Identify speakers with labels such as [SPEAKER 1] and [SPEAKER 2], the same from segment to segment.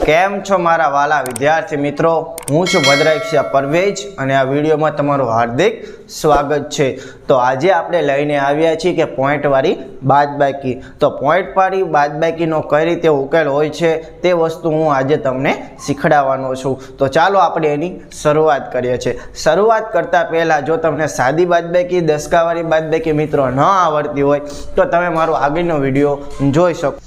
[SPEAKER 1] કેમ છો મારા વાલા વિદ્યાર્થી મિત્રો? હું છું ભદ્રાક્ષા પરવેજ અને આ વિડીયોમાં તમારું હાર્દિક સ્વાગત છે। તો આજે આપણે લઈને આવ્યા છીએ કે પોઈન્ટવાળી બાદબાકી। તો પોઈન્ટવાળી બાદબાકીનો કઈ રીતે ઉકેલ હોય છે તે વસ્તુ હું આજે તમને શીખડાવવાનો છું। તો ચાલો આપણે એની શરૂઆત કરીએ છીએ। શરૂઆત કરતાં પહેલાં જો તમને સાદી બાદબાકી દસકાવાળી બાદબાકી મિત્રો ન આવડતી હોય તો તમે મારો આગળનો વિડીયો જોઈ શકો।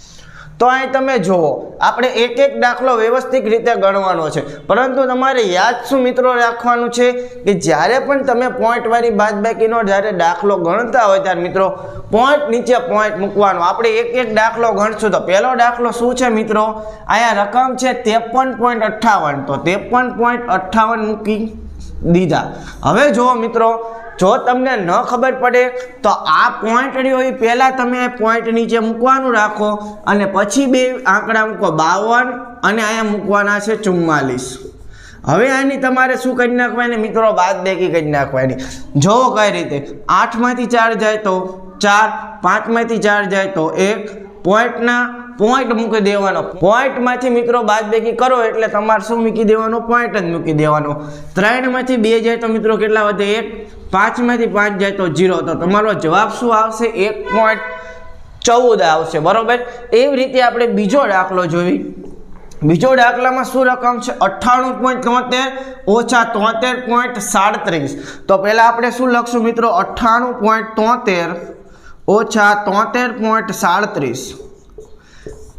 [SPEAKER 1] તો અહીં તમે જુઓ, આપણે એક એક દાખલો વ્યવસ્થિત રીતે ગણવાનો છે, પરંતુ તમારે યાદ શું મિત્રો રાખવાનું છે કે જ્યારે પણ તમે પોઈન્ટવાળી બાદબાકીનો જ્યારે દાખલો ગણતા હોય ત્યારે મિત્રો પોઈન્ટ નીચે પોઈન્ટ મૂકવાનો। આપણે એક એક દાખલો ગણશું તો પહેલો દાખલો શું છે મિત્રો? અહીંયા રકમ છે 53.58, તો 53.58 મૂકી દીધા। હવે જુઓ મિત્રો, જો તમને ન ખબર પડે તો આ પોઈન્ટ રહ્યો એ પહેલાં તમે પોઈન્ટ નીચે મૂકવાનું રાખો અને પછી બે આંકડા મૂકો 52 અને અહીંયા મૂકવાના છે 44। હવે આની તમારે શું કરી નાખવાની મિત્રો? બાદબાકી કરી નાખવાની। જોવો કઈ રીતે, 8માંથી 4 જાય તો 4, 5માંથી 4 જાય તો 1, પોઈન્ટના પોઈન્ટ મૂકી દેવાનો। પોઈન્ટમાંથી મિત્રો બાદબાકી કરો એટલે તમારે શું મૂકી દેવાનો? પોઈન્ટ જ મૂકી દેવાનો। 3માંથી 2 જાય તો મિત્રો કેટલા વધે? 1, 5માંથી 5 જાય તો 0, તો તમારો જવાબ શું આવશે? 1.14 આવશે, બરોબર। એવી રીતે આપણે બીજો દાખલો જોઈ। બીજો દાખલામાં શું રકમ છે? 98.73 ઓછા 73.37। તો પહેલાં આપણે શું લખશું મિત્રો? 98.73 ઓછા 73.37।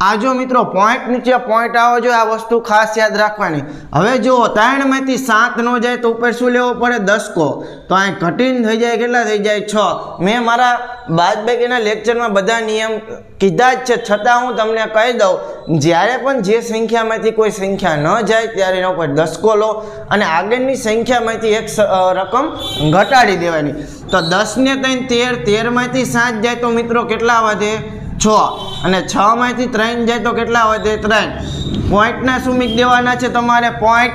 [SPEAKER 1] આ જો મિત્રો પોઈન્ટ નીચે પોઈન્ટ આવો જો, આ વસ્તુ ખાસ યાદ રાખવાની। હવે જુઓ, 3માંથી 7 ન જાય તો ઉપર શું લેવો પડે? 10 કો, તો અહીં ઘટીને થઈ જાય કેટલા થઈ જાય? 6। મેં મારા બાદબાકીના લેક્ચરમાં બધા નિયમ કીધા જ છે, છતાં હું તમને કહી દઉં, જ્યારે પણ જે સંખ્યામાંથી કોઈ સંખ્યા ન જાય ત્યારે એના ઉપર 10 કો લો અને આગળની સંખ્યામાંથી એક રકમ ઘટાડી દેવાની। તો 10 ને 3 13, 13માંથી 7 જાય તો મિત્રો કેટલા વધે? 6, અને 6માંથી 3 જાય તો કેટલા વધે? 3। પોઈન્ટના શું મૂકી દેવાના છે તમારે? પોઈન્ટ।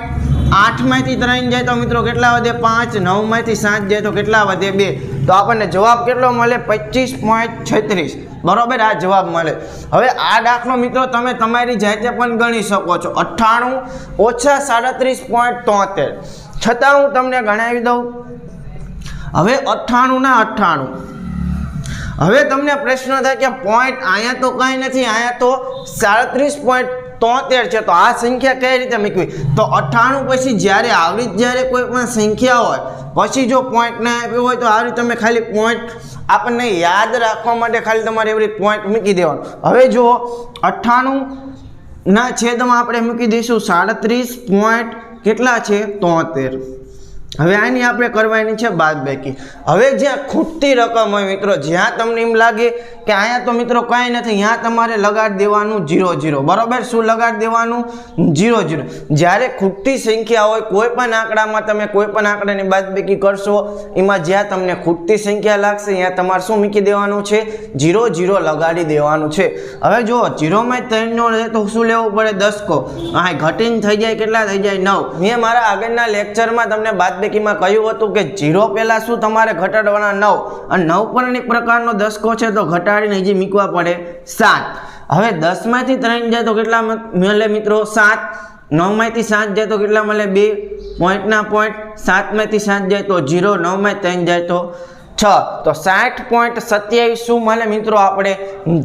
[SPEAKER 1] 8માંથી 3 જાય તો મિત્રો કેટલા વધે? 5। 9માંથી 7 જાય તો કેટલા વધે? 2। તો આપણને જવાબ કેટલો મળે? 25.36, બરોબર। આ જવાબ મળે। હવે આ દાખલો મિત્રો તમે તમારી જાતે પણ ગણી શકો છો। 98 ઓછા 37.73, છતાં હું તમને ગણાવી દઉં। હવે 98 ના 98। હવે તમને પ્રશ્ન થાય કે પોઈન્ટ અહીંયા તો કાંઈ નથી, અહીંયા તો 37.73 છે, તો આ સંખ્યા કઈ રીતે મૂકવી? તો 98 પછી જ્યારે આવી જ્યારે કોઈ પણ સંખ્યા હોય પછી જો પોઈન્ટ ના આપ્યો હોય તો આ રીતે તમે ખાલી પોઈન્ટ આપણને યાદ રાખવા માટે ખાલી તમારે એવી પોઈન્ટ મૂકી દેવાનું। હવે જુઓ, 98 ના છેદમાં આપણે મૂકી દઈશું 37 કેટલા છે? 73। હવે આની આપણે કરવાની છે બાદબાકી। હવે જ્યાં ખૂટતી રકમ હોય મિત્રો, જ્યાં તમને એમ લાગે કે અહીંયા તો મિત્રો કાંઈ નથી, ત્યાં તમારે લગાડી દેવાનું 0 0, બરોબર। શું લગાડી દેવાનું? 0 0। જ્યારે ખૂટતી સંખ્યા હોય કોઈ પણ આંકડામાં, તમે કોઈ પણ આંકડાની બાદબાકી કરશો એમાં જ્યાં તમને ખૂટતી સંખ્યા લાગશે ત્યાં તમારે શું મૂકી દેવાનું છે? 0 0 લગાડી દેવાનું છે। હવે જુઓ, 0માં 3 નો રહે તો શું લેવું પડે? 10 કો, હા ઘટીને થઈ જાય કેટલા થઈ જાય? 9। મેં મારા આગળના લેક્ચરમાં તમને બાદબાકીમાં કહ્યું હતું કે 0 પહેલાં શું તમારે ઘટાડવાના? 9, અને 9 પણ એક પ્રકારનો 10 કો છે તો ઘટાડીને હજી મૂકવા પડે 7। હવે 10માંથી 3 જાય તો કેટલા મળે મિત્રો? 7। 9માંથી 7 જાય તો કેટલા મળે? 2, પોઈન્ટના પોઈન્ટ। 7માંથી 7 જાય તો 0, 9માંથી 3 જાય તો 6, તો 60.27 શું મળે મિત્રો? આપણે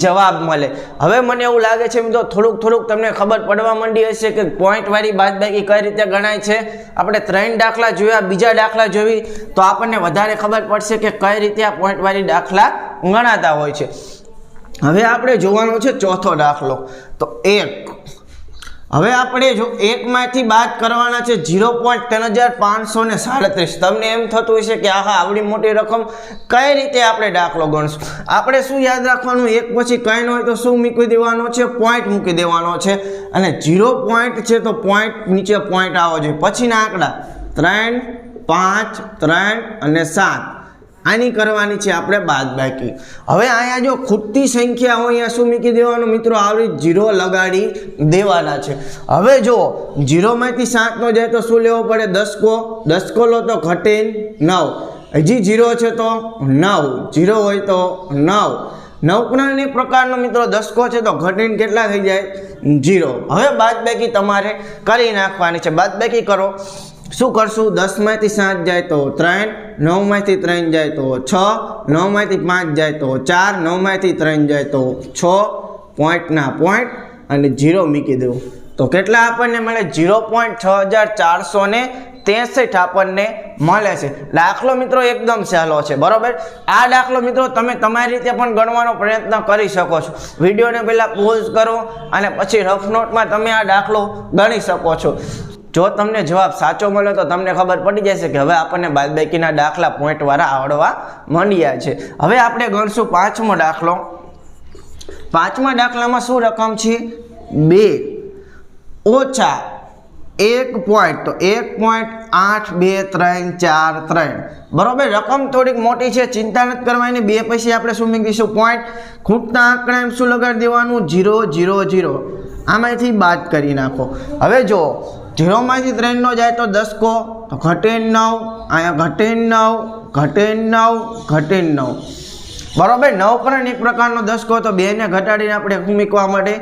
[SPEAKER 1] જવાબ મળે। હવે મને એવું લાગે છે મિત્રો થોડુંક તમને ખબર પડવા માંડી હશે કે પોઈન્ટવાળી બાદબાકી કઈ રીતે ગણાય છે। આપણે 3 દાખલા જોયા, બીજા દાખલા જોઈ તો આપણને વધારે ખબર પડશે કે કઈ રીતે આ પોઈન્ટવાળી દાખલા ગણાતા હોય છે। હવે આપણે જોવાનો છે ચોથો દાખલો, તો 1। હવે આપણે જો 1માંથી બાદ કરવાના છે 0.3537। તમને એમ થતું હશે કે આહા આવડી મોટી રકમ કઈ રીતે આપણે દાખલો ગણશું? આપણે શું યાદ રાખવાનું? 1 પછી કંઈ ન હોય તો શું મૂકી દેવાનો છે? પોઈન્ટ મૂકી દેવાનો છે, અને 0 પોઈન્ટ છે તો પોઈન્ટ નીચે પોઈન્ટ આવવો જોઈએ। પછીના આંકડા 3, 5, 3 અને 7, આની કરવાની છે આપણે બાદબાકી। હવે અહીંયા જો ખૂટતી સંખ્યા હોય અહીંયા શું મૂકી દેવાનું મિત્રો? આવી 0 લગાડી દેવાના છે। હવે જો 0માંથી 7 નો જાય તો શું લેવો પડે? 10 કો, 10 કો લો તો ઘટે 9, હજી 0 છે તો 9, 0 હોય તો 9, નવપૂર્ણાંક પ્રકારનો મિત્રો દસકો છે તો ઘટીને કેટલા થઈ જાય 0. હવે બાદબાકી તમારે કરી નાખવાની છે. બાદબાકી કરો. શું કરશું? 10 માંથી 7 જાય તો 3, 9 માંથી 3 જાય તો 6, 9 માંથી 5 જાય તો 4, 9 માંથી 3 જાય તો 6, પોઈન્ટના પોઈન્ટ અને 0 મૂકી દેવું. તો કેટલા આપણને મળે? 0.6463 આપણને મળે છે. દાખલો મિત્રો એકદમ સહેલો છે, બરોબર. આ દાખલો મિત્રો તમે તમારી રીતે પણ ગણવાનો પ્રયત્ન કરી શકો છો. વિડીયોને પહેલાં પોઝ કરો અને પછી રફ નોટમાં તમે આ દાખલો ગણી શકો છો. જો તમને જવાબ સાચો મળે તો તમને ખબર પડી જશે કે હવે આપણને બાદબાકીના દાખલા પોઈન્ટવાળા આવડવા માંડ્યા છે. હવે આપણે ગણશું પાંચમો દાખલો. પાંચમા દાખલામાં શું રકમ છે? 2 ઓછા 1 પોઈન્ટ, તો 1.8234 બરોબર. રકમ થોડીક મોટી છે, ચિંતા નથી કરવાની. 2 પછી આપણે શું મૂકી દઈશું? પોઈન્ટ. ખૂટતા આંકડા એમ શું લગાડી દેવાનું? 0 0 0. આમાંથી બાદ કરી નાખો. હવે જો 0 માંથી 3 નો જાય તો 10 કો, તો ઘટે 9, અહીંયા ઘટે 9, ઘટે 9, ઘટે 9 બરોબર. 9 પર એક પ્રકારનો 10 કહો તો 2 ને ઘટાડીને આપણે શું મૂકવા માટે?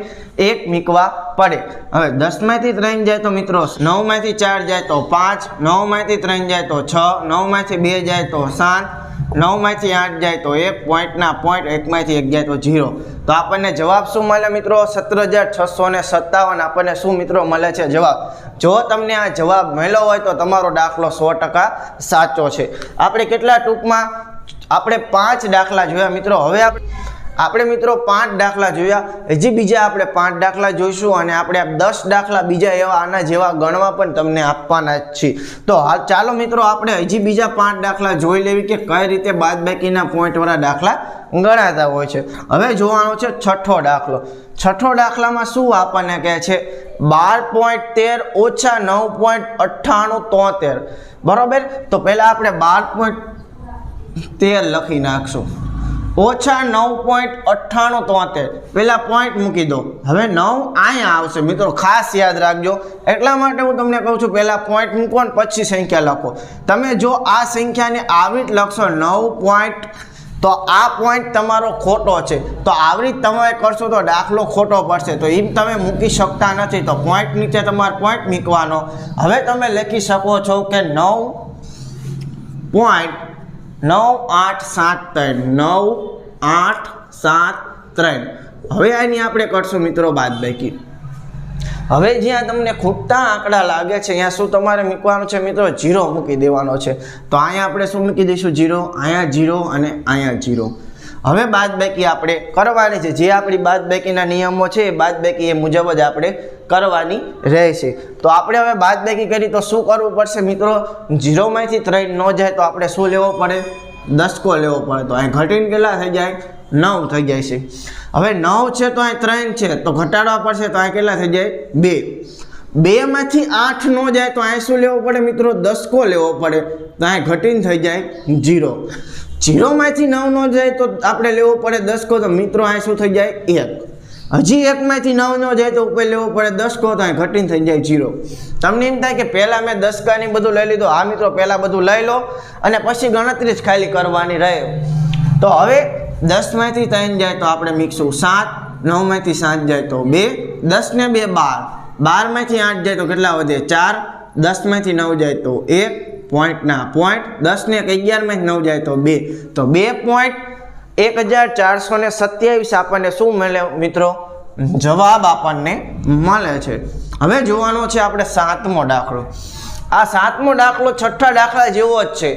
[SPEAKER 1] 1 મૂકવા પડે. હવે 10 માંથી 3 જાય તો મિત્રો 9 માંથી 4 જાય તો 5, 9 માંથી 3 જાય તો 6, 9 માંથી 2 જાય તો 7, 9 માંથી 8 જાય તો 1, પોઈન્ટના પોઈન્ટ, 1 માંથી 1 જાય તો 0. તો આપણને જવાબ શું મળે મિત્રો? 17,657 આપણને શું મિત્રો મળે છે જવાબ. જો તમને આ જવાબ મળ્યો હોય તો તમારો દાખલો 100% સાચો છે. આપણે કેટલા ટૂંકમાં આપણે 5 દાખલા જોયા મિત્રો. હવે આપણે મિત્રો 5 દાખલા જોયા. હજી બીજા આપણે 5 દાખલા જોઈશું અને આપણે 10 દાખલા બીજા એવા આના જેવા ગણવા પણ તમને આપવાના જ છે. તો હાલ ચાલો મિત્રો આપણે હજી બીજા 5 દાખલા જોઈ લેવી કે કઈ રીતે બાદબાકીના પોઈન્ટવાળા દાખલા ગણાતા હોય છે. હવે જોવાનો છે છઠ્ઠો દાખલો. છઠ્ઠો દાખલામાં શું આપણને કહે છે? 12.13 ઓછા 9.9873 બરોબર. તો પહેલા આપણે 12.13 લખી નાખશું. ઓછા 9.9873 પહેલા પોઈન્ટ મૂકી દો. હવે 9 અહીંયા આવશે મિત્રો, ખાસ યાદ રાખજો. એટલા માટે હું તમને કહું છું પહેલા પોઈન્ટ મૂકો અને પછી સંખ્યા લખો. તમે જો આ સંખ્યાને આવી જ લખશો 9. તો આ પોઈન્ટ તમારો ખોટો છે, તો આવી રીતે તમે કરશો તો દાખલો ખોટો પડશે. તો એમ તમે મૂકી શકતા નથી, તો પોઈન્ટ નીચે તમારે પોઈન્ટ મૂકવાનો. હવે તમે લખી શકો છો કે 9.9873 હવે આની આપણે કરશું મિત્રો બાદબાકી. હવે જ્યાં તમને ખૂટતા આંકડા લાગે છે અહીંયા શું તમારે મૂકવાનું છે મિત્રો? 0 મૂકી દેવાનો છે. તો અહીંયા આપણે શું મૂકી દઈશું? 0, અહીંયા 0 અને અહીંયા 0. હવે બાદબાકી આપણે કરવાની છે. જે આપણી બાદબાકીના નિયમો છે એ બાદબાકી એ મુજબ જ આપણે કરવાની રહેશે. તો આપણે હવે બાદબાકી કરી તો શું કરવું પડશે મિત્રો? 0 માંથી 3 ન જાય તો આપણે શું લેવો પડે? 10 કો લેવો પડે. તો અહીં ઘટીને કેટલા થઈ જાય? 9 થઈ જાય છે. હવે 9 છે તો અહીં 3 છે તો ઘટાડવા પડશે. તો અહીં કેટલા થઈ જાય? 2. 2 માંથી 8 ન જાય તો અહીં શું લેવો પડે મિત્રો? 10 કો લેવો પડે. તો અહીં ઘટીને થઈ જાય 0. 0 માંથી 9 ન જાય તો આપણે લેવો પડે 10 કો. તો મિત્રો અહીં શું થઈ જાય? 1. હજી 1 માંથી 9 ન જાય તો ઉપર લેવો પડે 10 કો. તો અહીં ઘટીને થઈ જાય 0. તમને એમ થાય કે પહેલાં મેં 10 કાની બધું લઈ લીધું. હા મિત્રો, પહેલાં બધું લઈ લો અને પછી ગણતરી જ ખાલી કરવાની રહે. તો હવે 10 માંથી 3 જાય તો આપણે મૂકશું 7, 9 માંથી 7 જાય તો 2, 10 ને 2 12, 12 માંથી 8 જાય તો કેટલા વધે? 4, 10 માંથી 9 જાય તો 1, પોઈન્ટના પોઈન્ટ, 10 ને 11 માંથી 9 જાય તો 2. તો 2.1427 આપણને શું મળે મિત્રો? જવાબ આપણને મળે છે. હવે જોવાનો છે આપણે 7મો દાખલો. આ 7મો દાખલો છઠ્ઠા દાખલા જેવો જ છે.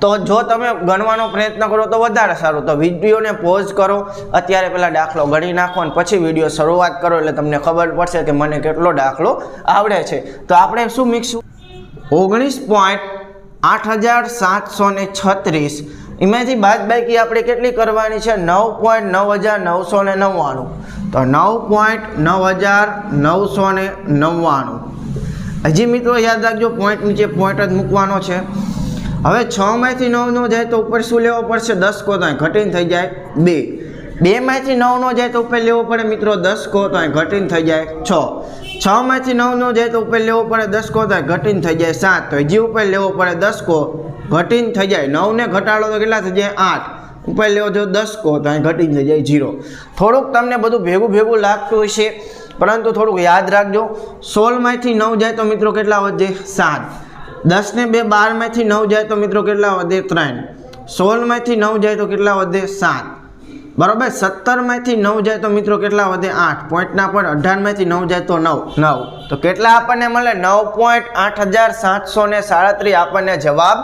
[SPEAKER 1] તો જો તમે ગણવાનો પ્રયત્ન કરો તો વધારે સારું. તો વિડીયોને પોઝ કરો, અત્યારે પહેલાં દાખલો ગણી નાખો અને પછી વિડીયો શરૂઆત કરો એટલે તમને ખબર પડશે કે મને કેટલો દાખલો આવડે છે. તો આપણે શું મૂકીશું? 19.8736. એમાંથી બાદબાકી આપણે કેટલી કરવાની છે? 9.9999. તો 9.9999. હજી મિત્રો યાદ રાખજો, પોઈન્ટ નીચે પોઈન્ટ જ મૂકવાનો છે. હવે 6 માંથી 9 નો જાય તો ઉપર શું લેવો પડશે? 10 કો. તો અહીં ઘટીને થઈ જાય 2. 2 માંથી 9 નો જાય તો ઉપર લેવો પડે મિત્રો 10 કો. તો અહીં ઘટીને થઈ જાય 6. 6 માંથી 9 નો જાય તો ઉપર લેવો પડે 10 કો. તો અહીં ઘટીને થઈ જાય 7. તો હજી ઉપર લેવો પડે 10 કો, ઘટીને થઈ જાય 9 ને ઘટાડો તો કેટલા થઈ જાય? 8. ઉપર લેવો જો 10 કહો તો અહીં ઘટીને થઈ જાય 0. થોડુંક તમને બધું ભેગું લાગતું હશે, પરંતુ થોડુંક યાદ રાખજો. 16 માંથી 9 જાય તો મિત્રો કેટલા વધે? 7. 10 ને 2 12 માંથી 9 જાય તો મિત્રો કેટલા વધે? 3. 16 માંથી 9 જાય તો કેટલા વધે? 7. બરાબર. 17 માંથી 9 જાય તો મિત્રો કેટલા વધે? 8. પોઈન્ટના પોઈન્ટ 18 માંથી 9 જાય તો 9. તો કેટલા આપણને મળે? 9.8737 આપણને જવાબ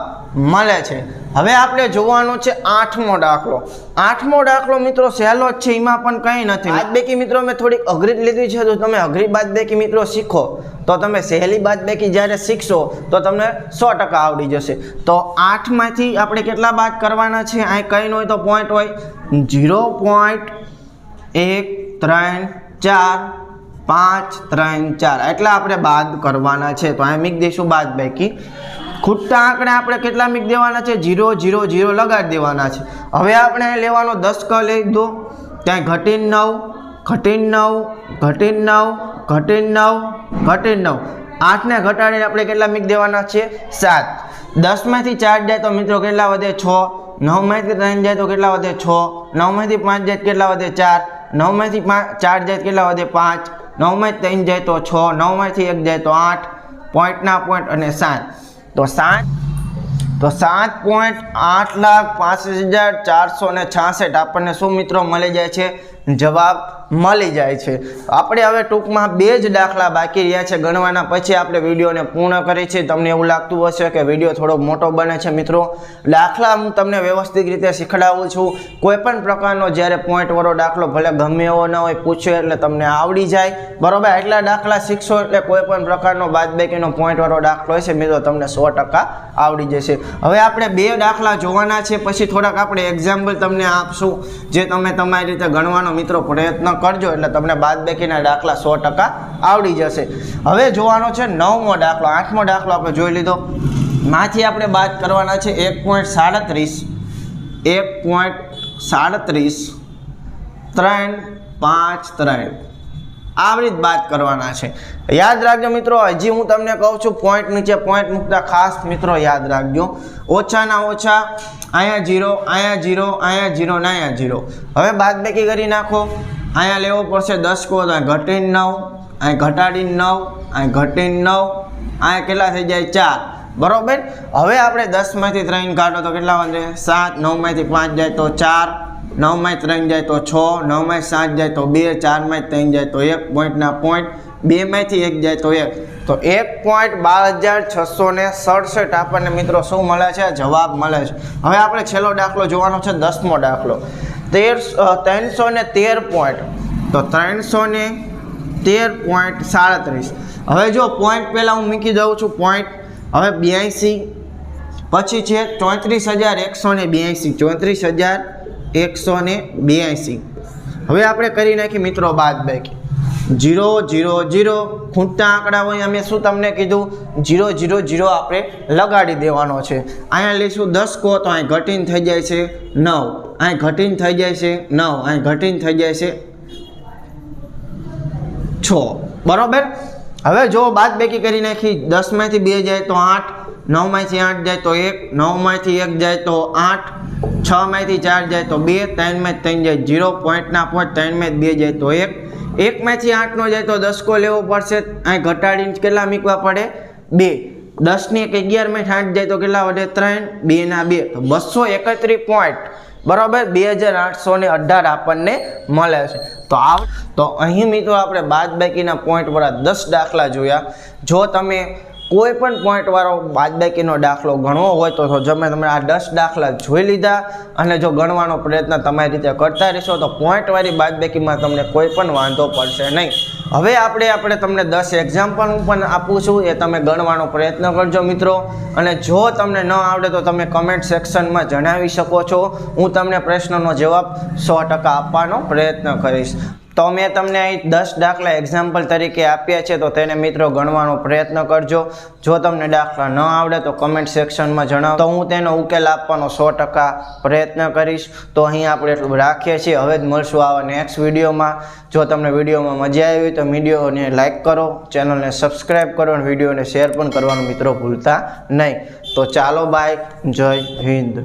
[SPEAKER 1] મળે છે. હવે આપણે જોવાનું છે 8મો દાખલો. 8મો દાખલો મિત્રો સહેલો જ છે, એમાં પણ કંઈ નથી. બાદબાકી મિત્રો મેં થોડીક અઘરી લીધી છે, તો તમે અઘરી બાદબાકી મિત્રો શીખો તો તમે સહેલી બાદબાકી જ્યારે શીખશો તો તમને 100% આવડી જશે. તો 8 માંથી આપણે કેટલા બાદ કરવાના છે? અહીં કંઈ ન હોય તો પોઈન્ટ હોય 0.134 એટલા આપણે બાદ કરવાના છે. તો અહીં મીક દઈશું બાદબાકી. ખૂટતા આંકડા આપણે કેટલા મીક દેવાના છે? 0 0 0 લગાડી દેવાના છે. હવે આપણે લેવાનો 10 ક લઈ દો, ત્યાં ઘટીને 9. 8 ને ઘટાડીને આપણે કેટલા મીક દેવાના છે? 7. 10 માંથી 4 જાય તો મિત્રો કેટલા વધે? 6. 9 માંથી 3 જાય તો કેટલા વધે? 6. 9 માંથી 5 જાય કેટલા વધે? 4. 9 માંથી 4 જાય કેટલા વધે? 5. 9 માંથી 3 જાય તો 6. 9 માંથી 1 જાય તો 8. પોઈન્ટના પોઈન્ટ અને 7. તો 7.8,65,466 આપણને શું મિત્રો મળી જાય છે? જવાબ મળી જાય છે. આપણે હવે ટૂંકમાં 2 જ દાખલા બાકી રહ્યા છે ગણવાના, પછી આપણે વિડીયોને પૂર્ણ કરીએ છીએ. તમને એવું લાગતું હશે કે વિડીયો થોડો મોટો બને છે મિત્રો, દાખલા હું તમને વ્યવસ્થિત રીતે શીખડાવું છું. કોઈ પણ પ્રકારનો જ્યારે પોઈન્ટવાળો દાખલો ભલે ગમે એવો ન હોય, પૂછ્યો એટલે તમને આવડી જાય. બરાબર. એટલા દાખલા શીખશો એટલે કોઈ પણ પ્રકારનો બાદબાકીનો પોઈન્ટવાળો દાખલો હશે મિત્રો તમને 100% આવડી જશે. હવે આપણે 2 દાખલા જોવાના છે, પછી થોડાક આપણે એક્ઝામ્પલ તમને આપશું, જે તમે તમારી રીતે ગણવાનો મિત્રો પ્રયત્ન કરજો એટલે તમને બાદબાકીના દાખલા 100% આવડી જશે. હવે જોવાનો છે 9મો દાખલો. 8મો દાખલો આપણે જોઈ લીધો. માંથી આપણે બાદ કરવાના છે 1.37 353. આવી રીતે બાદ કરવાના છે. યાદ રાખજો મિત્રો, હજી હું તમને કહું છું પોઈન્ટ નીચે પોઈન્ટ મૂકતા ખાસ મિત્રો યાદ રાખજો. ઓછાના ઓછા અહીંયા 0, અહીંયા 0, અહીંયા 0 ને અહીંયા 0. હવે બાદબાકી કરી નાખો. અહીંયા લેવો પડશે 10 કહો તો ઘટીને 9, અહીં ઘટાડીને 9, અહીં ઘટીને 9, અહીંયા કેટલા થઈ જાય? 4. બરાબર. હવે આપણે 10 માંથી 3 કાઢો તો કેટલા વધે? 7. 9 માંથી 5 જાય તો 4. 9 માંથી 3 જાય તો 6. 9 માંથી 7 જાય તો 2. 4 માંથી 3 જાય તો 1. પોઈન્ટના પોઈન્ટ 2 માંથી 1 જાય તો 1. તો 1.12667 આપણને મિત્રો શું મળે છે? જવાબ મળે છે. હવે આપણે છેલ્લો દાખલો જોવાનો છે 10મો દાખલો. 313 પોઈન્ટ. તો 313.37. હવે જો પોઈન્ટ પહેલાં હું મૂકી દઉં છું પોઈન્ટ. હવે 82 પછી છે 34,182. 34,182. હવે આપણે કરી નાખી મિત્રો બાદબાકી. 0 0 0 ખૂટતા આંકડા હોય અમે શું તમને કીધું? 0 0 0 આપણે લગાડી દેવાનો છે. અહીંયા લઈશું 10 કહો તો અહીં ઘટીને થઈ જાય છે 9. અહીં ઘટીને થઈ જાય છે 9. અહીં ઘટીને થઈ જાય છે 6. બરાબર. હવે જો બાદબાકી કરી નાખી. 10 માંથી 2 જાય તો 8. 9 માંથી 8 જાય તો 1. 9 માંથી 1 જાય તો 8. 6 માંથી 4 જાય તો 2. 3 માંથી 3 જાય 0. પોઈન્ટના પોઈન્ટ 3 માંથી 2 જાય તો 1. 1 માંથી 8 નો જાય તો 10 કો લેવો પડશે. અહીં ઘટાડીને કેટલા મૂકવા પડે? 2. 10 ની 11 માંથી 8 જાય તો કેટલા વધે? 3. 2 ના 2 તો 231 પોઈન્ટ. બરાબર. 2818 આપણને મળે છે. તો અહીં મિત્રો આપણે બાદબાકીના પોઈન્ટ વાળા 10 દાખલા જોયા. જો તમે કોઈ પણ પોઈન્ટ વાળો બાદબાકીનો દાખલો ગણવો હોય તો તમે આ 10 દાખલા જોઈ લીધા અને જો ગણવાનો પ્રયત્ન તમારી રીતે કરતા રહેશો તો પોઈન્ટ વાળી બાદબાકીમાં તમને કોઈ પણ વાંધો પડશે નહીં. હવે આપણે તમને 10 એક્ઝામ્પલ હું પણ આપું છું, એ તમે ગણવાનો પ્રયત્ન કરજો મિત્રો. અને જો તમને ન આવડે તો તમે કમેન્ટ સેક્શનમાં જણાવી શકો છો. હું તમને પ્રશ્નનો જવાબ 100% આપવાનો પ્રયત્ન કરીશ. તો મેં તમને અહીં 10 દાખલા એક્ઝામ્પલ તરીકે આપ્યા છે, તો તેને મિત્રો ગણવાનો પ્રયત્ન કરજો. જો તમને દાખલા ન આવડે તો કમેન્ટ સેક્શનમાં જણાવો, તો હું તેનો ઉકેલ આપવાનો 100% પ્રયત્ન કરીશ. તો અહીં આપણે એટલું રાખીએ છીએ. હવે જ મળશું આવા નેક્સ્ટ વિડીયોમાં. જો તમને વિડીયોમાં મજા આવી તો વિડીયોને લાઇક કરો, ચેનલને સબસ્ક્રાઈબ કરો અને વિડીયોને શેર પણ કરવાનું મિત્રો ભૂલતા નહીં. તો ચાલો બાય, જય હિન્દ.